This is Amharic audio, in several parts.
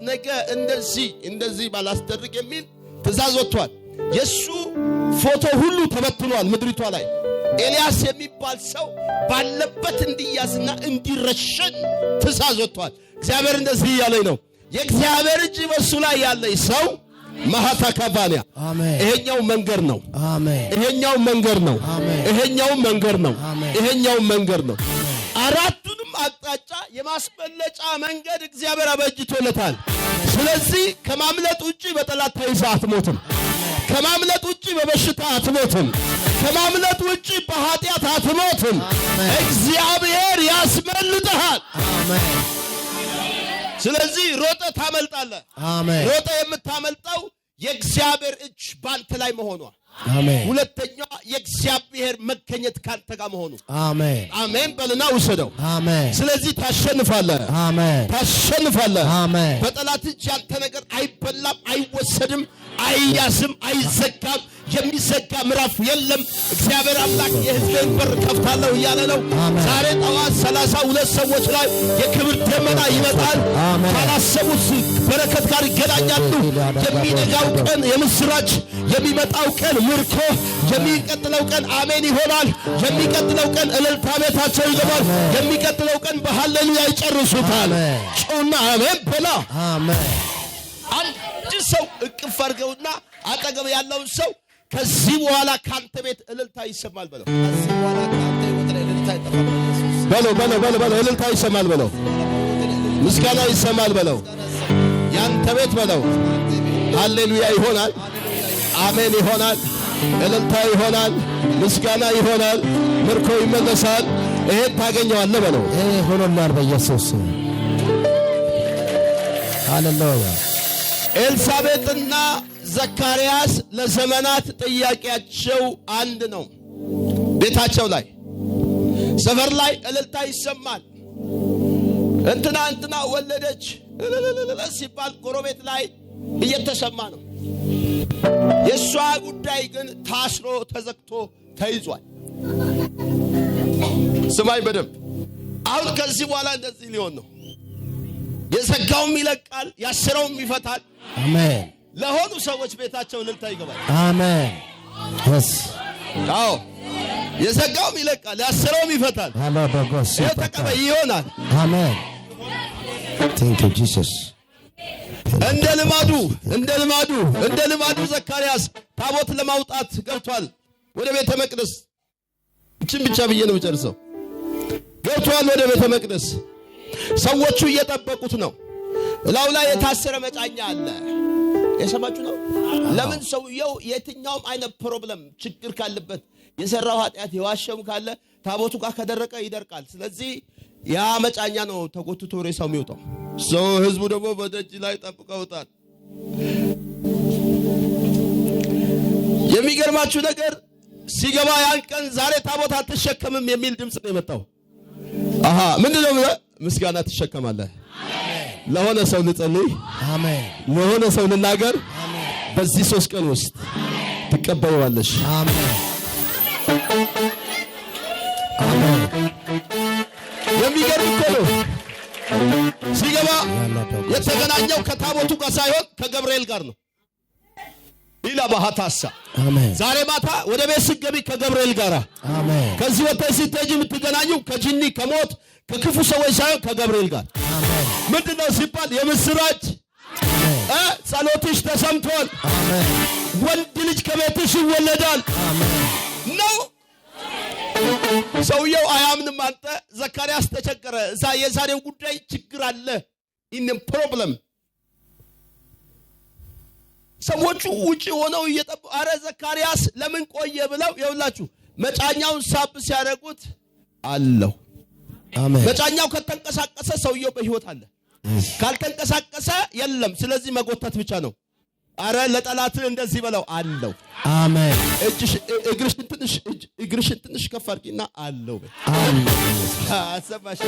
ነገ እንደዚህ ባላስደርግ የሚል ትእዛዝ ወጥቷል። የሱ ፎቶ ሁሉ ተበትኗል ምድሪቷ ላይ። ኤልያስ የሚባል ሰው ባለበት እንዲያዝና እንዲረሸን ትእዛዝ ወጥቷል። እግዚአብሔር እንደዚህ ያለኝ ነው። የእግዚአብሔር እጅ በሱ ላይ ያለኝ ሰው ማሃታካባንያ አሜን። ይሄኛው መንገድ ነው። አሜን። ይሄኛው መንገድ ነው። አሜን። ይሄኛው መንገድ ነው። አሜን። ይሄኛው መንገድ ነው። አራቱንም አቅጣጫ የማስመለጫ መንገድ እግዚአብሔር አበጅቶለታል። ስለዚህ ከማምለጥ ውጪ በጠላት ተይዘህ አትሞትም። ከማምለጥ ውጪ በበሽታ አትሞትም። ከማምለጥ ውጪ በኃጢአት አትሞትም። እግዚአብሔር ያስመልጥሃል። አሜን። ስለዚህ ሮጠ ታመልጣለህ። አሜን። ሮጠ የምታመልጠው የእግዚአብሔር እጅ ባንተ ላይ መሆኗ። አሜን። ሁለተኛ የእግዚአብሔር መገኘት ካንተ ጋር መሆኑ። አሜን። አሜን በልና ውሰደው። አሜን። ስለዚህ ታሸንፋለህ። አሜን። ታሸንፋለህ። አሜን። በጠላት እጅ ያንተ ነገር አይበላም፣ አይወሰድም፣ አይያዝም፣ አይዘጋም። የሚዘጋ ምዕራፍ የለም። እግዚአብሔር አምላክ የሕዝብን በር ከፍታለሁ እያለ ነው። ዛሬ ጠዋት 32 ሰዎች ላይ የክብር ደመና ይመጣል። ካላሰቡት በረከት ጋር ይገናኛሉ። የሚነጋው ቀን የምስራች፣ የሚመጣው ቀን ምርኮ፣ የሚቀጥለው ቀን አሜን ይሆናል። የሚቀጥለው ቀን እልልታ ቤታቸው ይገባል። የሚቀጥለው ቀን በሃሌሉያ ይጨርሱታል። ጩና አሜን በላ። አሜን። አንድ ሰው እቅፍ አድርገውና አጠገብ ያለውን ሰው ከዚህ በኋላ ካንተ ቤት እልልታ ይሰማል በለው። ከዚህ በኋላ ካንተ ቤት እልልታ ይጠፋል በለው። እልልታ ይሰማል በለው። ምስጋና ይሰማል በለው። ያንተ ቤት በለው። ሃሌሉያ ይሆናል። አሜን ይሆናል። እልልታ ይሆናል። ምስጋና ይሆናል። ምርኮ ይመለሳል። ይሄን ታገኘዋለህ በለው። ሆኖላል በኢየሱስ ስም። ሃሌሉያ። ኤልሳቤጥና ዘካርያስ ለዘመናት ጥያቄያቸው አንድ ነው። ቤታቸው ላይ ሰፈር ላይ እልልታ ይሰማል። እንትና ወለደች ሲባል ጎረቤት ላይ እየተሰማ ነው። የሷ ጉዳይ ግን ታስሮ ተዘግቶ ተይዟል። ስማይ በደንብ አሁን ከዚህ በኋላ እንደዚህ ሊሆን ነው። የዘጋውም ይለቃል፣ ያሰረውም ይፈታል። አሜን። ለሆኑ ሰዎች ቤታቸው እልልታ ይገባል። አሜን። አዎ የዘጋውም ይለቃል፣ ያሰረውም ይፈታል። ተቀበል ይሆናል። አሜን። ቴንክ ዩ ጂሰስ። እንደ ልማዱ ዘካርያስ ታቦት ለማውጣት ገብቷል ወደ ቤተ መቅደስ። እቺን ብቻ ብዬ ነው የምጨርሰው። ገብቷል ወደ ቤተ መቅደስ። ሰዎቹ እየጠበቁት ነው። እላው ላይ የታሰረ መጫኛ አለ። የሰማችሁ ነው። ለምን ሰውየው የትኛውም አይነት ፕሮብለም ችግር ካለበት የሰራው ኃጢአት የዋሸም ካለ ታቦቱ ጋር ከደረቀ ይደርቃል። ስለዚህ ያ መጫኛ ነው ተጎትቶ ሬሳው የሚወጣው። ህዝቡ ደግሞ በደጅ ላይ ጠብቀውታል። የሚገርማችሁ ነገር ሲገባ ያን ቀን ዛሬ ታቦት አትሸከምም የሚል ድምጽ ነው የመጣው። ምንድነው? ምስጋና ትሸከማለህ። ለሆነ ሰው ልጸልይ። አሜን። ለሆነ ሰው ልናገር። በዚህ 3 ቀን ውስጥ ትቀበያለሽ። አሜን። አሜን። የሚገርም እኮ ነው። ሲገባ የተገናኘው ከታቦቱ ጋር ሳይሆን ከገብርኤል ጋር ነው። ኢላ ባሃታሳ አሜን። ዛሬ ማታ ወደ ቤት ስትገቢ ከገብርኤል ጋር። አሜን። ከዚህ ወጥተሽ ስትሄጂ የምትገናኙ ከጂኒ ከሞት ከክፉ ሰዎች ሳይሆን ከገብርኤል ጋር። አሜን። ምንድነው ሲባል የምስራች ጸሎትሽ ተሰምቷል። አሜን። ወንድ ልጅ ከቤትሽ ይወለዳል። አሜን ነው። ሰውየው አያምንም። አንተ ዘካርያስ ተቸገረ። የዛሬው ጉዳይ ችግር አለ። ኢን ፕሮብለም ሰዎቹ ውጪ ሆነው እየጠበቁ አረ ዘካርያስ ለምን ቆየ ብለው ይውላችሁ መጫኛውን ሳብ ሲያደርጉት አለው። አሜን። መጫኛው ከተንቀሳቀሰ ሰውየው በህይወት አለ። ካልተንቀሳቀሰ የለም። ስለዚህ መጎተት ብቻ ነው። አረ ለጠላት እንደዚህ በለው አለው። አሜን። እግርሽን ትንሽ ከፍ አድርጊና አለው በይ። አሰባሽ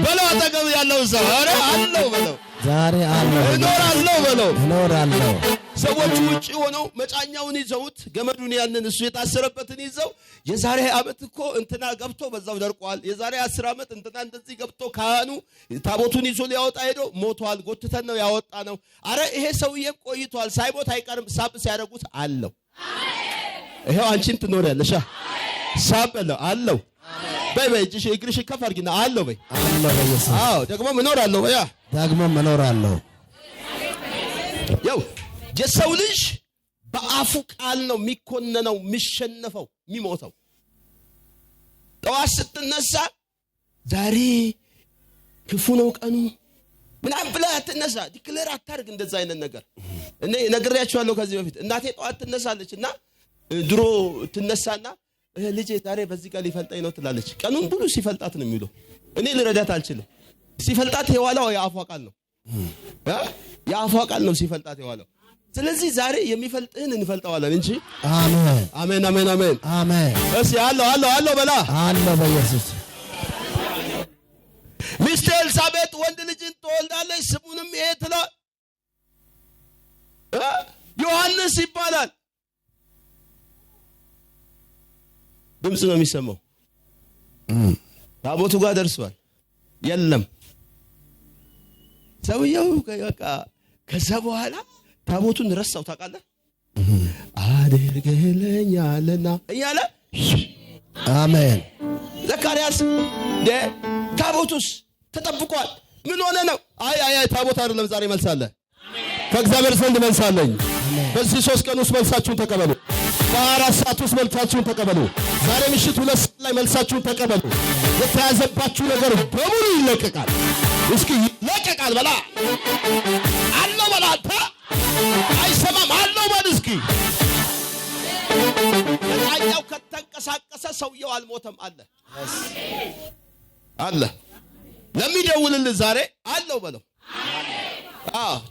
በለው። አጠገብ ያለው ሰው አረ አለው በለው። ዛሬ አለው። እኖራለሁ በለው። እኖራለሁ። ሰዎች ውጪ ሆነው መጫኛውን ይዘውት ገመዱን ያንን እሱ የታሰረበትን ይዘው የዛሬ ዓመት እኮ እንትና ገብቶ በዛው ደርቋል። የዛሬ 10 ዓመት እንትና እንደዚህ ገብቶ ካህኑ ታቦቱን ይዞ ሊያወጣ ሄዶ ሞቷል። ጎትተን ነው ያወጣ ነው። አረ ይሄ ሰውዬም ቆይቷል፣ ሳይሞት አይቀርም። ሳብ ሲያደርጉት አለው። ይሄው አንቺም ትኖሪያለሽ። ሳብ አለው። በይ እጅሽ እግርሽ ከፍ አድርጊና አለው በይ። አዎ ደግሞ እኖራለሁ በያ ደግሞ እኖራለሁ። ያው የሰው ልጅ በአፉ ቃል ነው የሚኮነነው፣ የሚሸነፈው፣ የሚሞተው። ጠዋት ስትነሳ ዛሬ ክፉ ነው ቀኑ ምናምን ብለህ አትነሳ። ዲክሌር አታርግ እንደዛ አይነት ነገር። እኔ ነግሬያችኋለሁ ከዚህ በፊት። እናቴ ጠዋት ትነሳለችና ድሮ ትነሳና ልጄ ዛሬ በዚህ ቃል ሊፈልጠኝ ነው ትላለች። ቀኑን ሁሉ ሲፈልጣት ነው የሚውለው። እኔ ልረዳት አልችልም። ሲፈልጣት የዋለው የአፏ ቃል ነው። የአፏ ቃል ነው ሲፈልጣት የዋለው። ስለዚህ ዛሬ የሚፈልጥህን እንፈልጠዋለን እንጂ። አሜን አሜን አሜን አሜን አሜን። እሺ አለው በላ አለው በኢየሱስ። ሚስት ኤልሳቤጥ ወንድ ልጅን ትወልዳለች፣ ስሙንም ይሄ ትለው ዮሐንስ ይባላል። ድምጽ ነው የሚሰማው። ታቦቱ ጋር ደርሷል። የለም ሰውየው በቃ ከዛ በኋላ ታቦቱን ረሳው። ታውቃለህ አድርገህልኛልና እያለ አሜን። ዘካርያስ ታቦቱስ ተጠብቋል። ምን ሆነ ነው? አይ ታቦት አይደለም ዛሬ መልሳለ ከእግዚአብሔር ዘንድ መልሳለኝ። በዚህ 3 ቀን ውስጥ መልሳችሁን ተቀበሉ። በ4 ሰዓት ውስጥ መልሳችሁን ተቀበሉ። ዛሬ ምሽት 2 ሰዓት ላይ መልሳችሁን ተቀበሉ። የተያዘባችሁ ነገር በሙሉ ይለቀቃል። እስኪ ይለቀቃል በላ አለው በላ አይሰማም አለው በል እስኪ። በጣኛው ከተንቀሳቀሰ ሰውየው አልሞተም አለ። ለሚደውልልህ ዛሬ አለው በለው።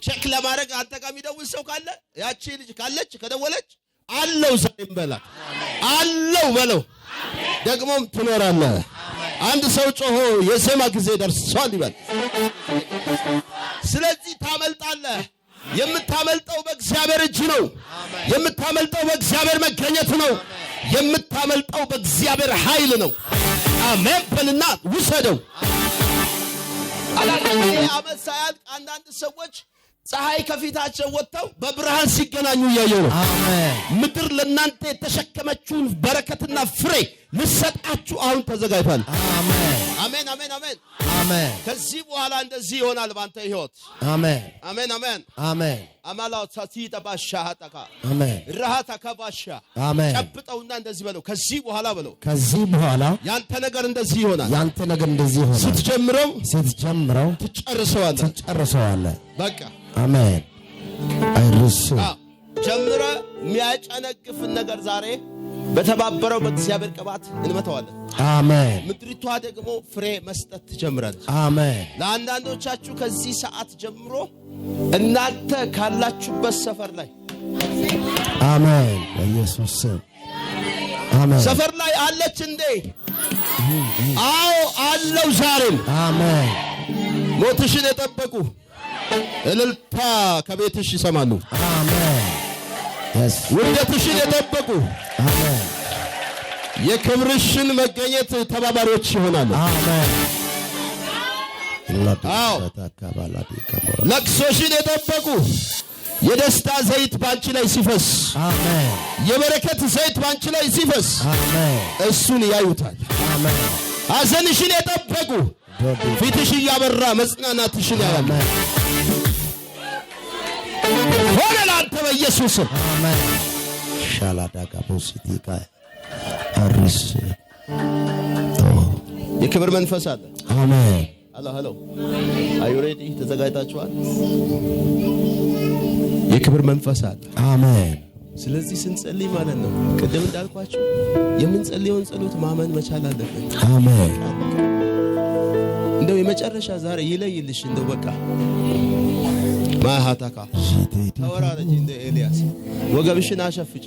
ቼክ ለማድረግ አንተ ጋር የሚደውል ሰው ካለ ያቺ ልጅ ካለች ከደወለች አለው ዛሬም በላት አለው በለው። ደግሞም ትኖራለህ። አንድ ሰው ጮሆ የዜማ ጊዜ ደርሷል ይበል። ስለዚህ ታመልጣለህ። የምታመልጠው በእግዚአብሔር እጅ ነው። የምታመልጠው በእግዚአብሔር መገኘት ነው። የምታመልጠው በእግዚአብሔር ኃይል ነው። አሜን በልና ውሰደው። አላንዴ ዓመት ሳያልቅ አንዳንድ ሰዎች ፀሐይ ከፊታቸው ወጥተው በብርሃን ሲገናኙ ያየው። አሜን። ምድር ለእናንተ የተሸከመችውን በረከትና ፍሬ ልሰጣችሁ አሁን ተዘጋጅቷል። አሜን አሜን አሜን አሜን አሜን። ከዚህ በኋላ እንደዚህ ይሆናል ባንተ ህይወት። አሜን አሜን አሜን አሜን። አማላው ታቲታ ባሻ ሀጣካ አሜን ረሃታ ከባሻ አሜን። ጨብጠውና እንደዚህ በለው። ከዚህ በኋላ በለው። ከዚህ በኋላ ያንተ ነገር እንደዚህ ይሆናል። ያንተ ነገር እንደዚህ ይሆናል። ስትጀምረው ትጨርሰዋለህ። በቃ አሜን። አይርሱ ጀምረ የሚያጨነግፍን ነገር ዛሬ በተባበረው በእግዚአብሔር ቅባት እንመታዋለን። አሜን። ምድሪቷ ደግሞ ፍሬ መስጠት ትጀምራለች። አሜን። ለአንዳንዶቻችሁ ከዚህ ሰዓት ጀምሮ እናንተ ካላችሁበት ሰፈር ላይ አሜን በኢየሱስ ስም አሜን። ሰፈር ላይ አለች እንዴ? አዎ አለው ዛሬም። አሜን። ሞትሽን የጠበቁ እልልታ ከቤትሽ ይሰማሉ። አሜን። ውርደትሽን የጠበቁ አሜን የክብርሽን መገኘት ተባባሪዎች ይሆናሉ። አሜን። አዎ ለቅሶሽን የጠበቁ የደስታ ዘይት ባንቺ ላይ ሲፈስ፣ አሜን የበረከት ዘይት ባንቺ ላይ ሲፈስ፣ አሜን እሱን ያዩታል። አሜን። ሐዘንሽን የጠበቁ ፊትሽ እያበራ መጽናናትሽን ያያሉ። ሆነ ላንተ በኢየሱስ ስም አሜን። ሻላዳጋ ፖሲቲካ አሪስ የክብር መንፈስ አለ። አሜን። ሄሎ አዩ ሬዲ? ተዘጋጅታችኋል? የክብር መንፈስ አለ። አሜን። ስለዚህ ስንጸልይ ማለት ነው ቅድም እንዳልኳችሁ የምንጸልየውን ጸሎት ማመን መቻል አለብን። አሜን። እንደው የመጨረሻ ዛሬ ይለይልሽ። እንደው በቃ ማሃታካ ተወራረጂ እንደ ኤልያስ ወገብሽን አሸፍጪ።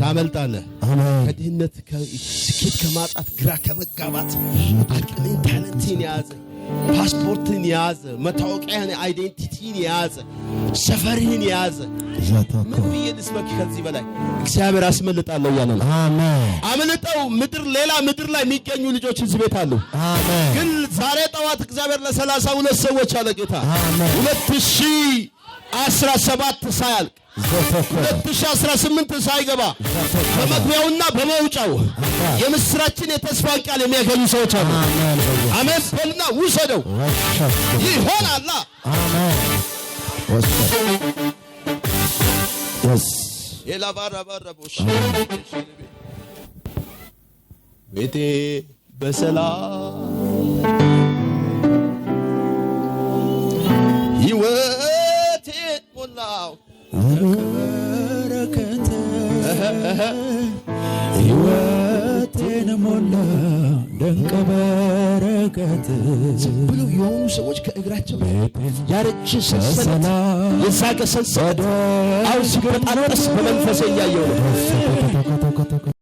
ታመልጣለህ። ከድህነት፣ ከስኬት፣ ከማጣት፣ ግራ ከመጋባት አቅምን ታለንቲን ያዘ ፓስፖርትን የያዘ መታወቂያን አይዴንቲቲን የያዘ ሰፈርህን የያዘ ምን ብዬ ልስበክ ከዚህ በላይ እግዚአብሔር አስመልጣለሁ እያለ ነው። አሜን። አምልጠው ሌላ ምድር ላይ የሚገኙ ልጆች እዚህ ቤት አሉ። አሜን። ግን ዛሬ ጠዋት እግዚአብሔር ለ32 ሰዎች አለ ጌታ 2017 ሳያልቅ 2018 ሳይገባ በመግቢያውና በመውጫው የምስራችን የተስፋን ቃል የሚያገኙ ሰዎች አሉ። አሜን በልና ውሰደው ይሆናል። አሜን። ወስ የላባራባራቦሽ ቤቴ በሰላም ሕይወቴ ሞላው በረከት ሕይወቴን ሞላ ድንቅ በረከት ብሎ የሆኑ ሰዎች ከእግራቸው ያረጀ ሰንሰለት የዛገ ሰንሰለት አሁን ሲበጣጠስ በመንፈሴ እያየሁ ነው።